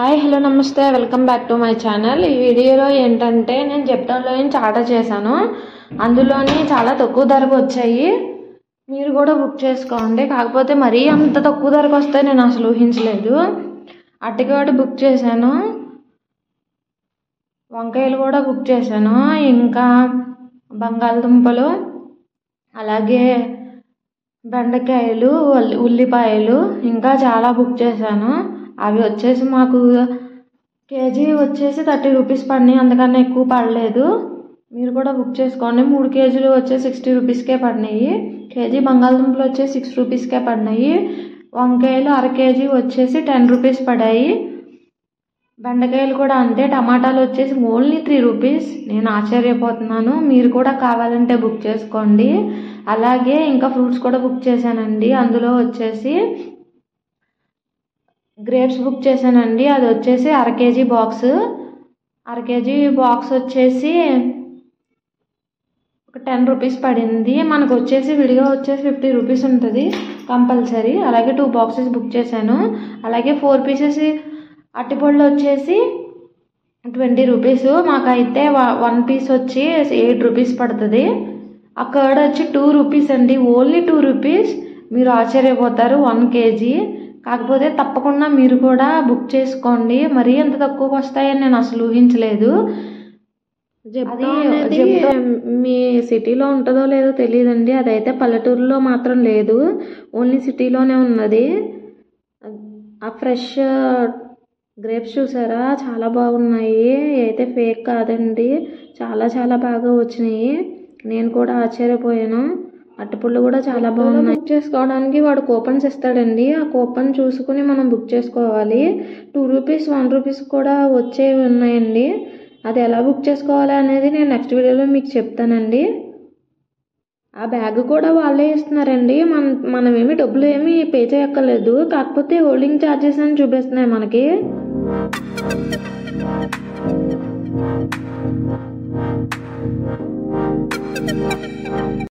Hi hello నమస్తే welcome back to my channel. ఈ వీడియోలో ఏంటంటే నేను జెప్టోలో నుంచి ఆర్డర్ చేశాను. అందులోని చాలా తక్కువ ధరకు వచ్చాయి. మీరు కూడా బుక్ చేసుకోండి. కాకపోతే మరీ అంత తక్కువ ధరకు వస్తాయి నేను అసలు ఊహించలేదు. అరటికాయ బుక్ చేశాను, వంకాయలు కూడా బుక్ చేశాను, ఇంకా బంగాళదుంపలు, అలాగే బెండకాయలు, ఉల్లిపాయలు ఇంకా చాలా బుక్ చేశాను. అవి వచ్చేసి మాకు కేజీ వచ్చేసి 30 రూపీస్ పడినాయి, అంతకన్నా ఎక్కువ పడలేదు. మీరు కూడా బుక్ చేసుకోండి. 3 కేజీలు వచ్చేసి 60 రూపీస్కే పడినాయి. కేజీ బంగాళదుంపలు వచ్చేసి 6 రూపీస్కే పడినాయి. వంకాయలు అర కేజీ వచ్చేసి 10 రూపీస్ పడాయి. బెండకాయలు కూడా అంతే. టమాటాలు వచ్చేసి ఓన్లీ 3 రూపీస్. నేను ఆశ్చర్యపోతున్నాను. మీరు కూడా కావాలంటే బుక్ చేసుకోండి. అలాగే ఇంకా ఫ్రూట్స్ కూడా బుక్ చేశానండి. అందులో వచ్చేసి గ్రేప్స్ బుక్ చేశానండి. అది వచ్చేసి అర కేజీ బాక్స్ వచ్చేసి ఒక 10 రూపీస్ పడింది. మనకు వచ్చేసి విడిగా వచ్చేసి 50 రూపీస్ ఉంటుంది కంపల్సరీ. అలాగే 2 బాక్సెస్ బుక్ చేశాను. అలాగే 4 పీసెస్ అరటిపళ్ళు వచ్చేసి 20 రూపీస్. మాకైతే 1 పీస్ వచ్చి 8 రూపీస్ పడుతుంది. ఆ కర్డ్ వచ్చి 2 రూపీస్ అండి, ఓన్లీ 2 రూపీస్. మీరు ఆశ్చర్యపోతారు 1 కేజీ. కాకపోతే తప్పకుండా మీరు కూడా బుక్ చేసుకోండి. మరీ ఎంత తక్కువకి వస్తాయని నేను అసలు ఊహించలేదు. జెప్టో మీ సిటీలో ఉంటుందో లేదో తెలియదండి. అదైతే పల్లెటూరులో మాత్రం లేదు, ఓన్లీ సిటీలోనే ఉన్నది. ఆ ఫ్రెష్ గ్రేప్స్ చూసారా, చాలా బాగున్నాయి. అయితే ఫేక్ కాదండి, చాలా చాలా బాగా వచ్చినాయి. నేను కూడా ఆశ్చర్యపోయాను. అరటిపళ్ళు కూడా చాలా బాగున్నాయి. బుక్ చేసుకోవడానికి వాడు కూపన్స్ ఇస్తాడండి. ఆ కూపన్ చూసుకుని మనం బుక్ చేసుకోవాలి. 2 రూపీస్ 1 రూపీస్ కూడా వచ్చేవి ఉన్నాయండి. అది ఎలా బుక్ చేసుకోవాలి అనేది నేను నెక్స్ట్ వీడియోలో మీకు చెప్తానండి. ఆ బ్యాగ్ కూడా వాళ్ళే ఇస్తున్నారండి. మనమేమి డబ్బులు ఏమి పే చేయక్కర్లేదు. కాకపోతే హోల్డింగ్ ఛార్జెస్ అని చూపిస్తున్నాయి మనకి.